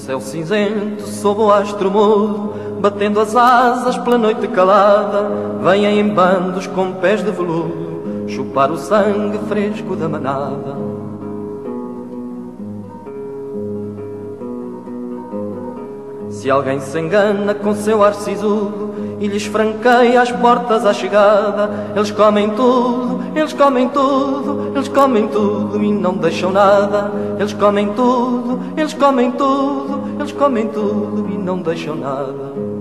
céu cinzento, sob o astro mudo, batendo as asas pela noite calada, vêm em bandos com pés de veludo chupar o sangue fresco da manada. Se alguém se engana com seu ar sisudo e lhes franqueia as portas à chegada, eles comem tudo, eles comem tudo, eles comem tudo e não deixam nada. Eles comem tudo, eles comem tudo, eles comem tudo e não deixam nada.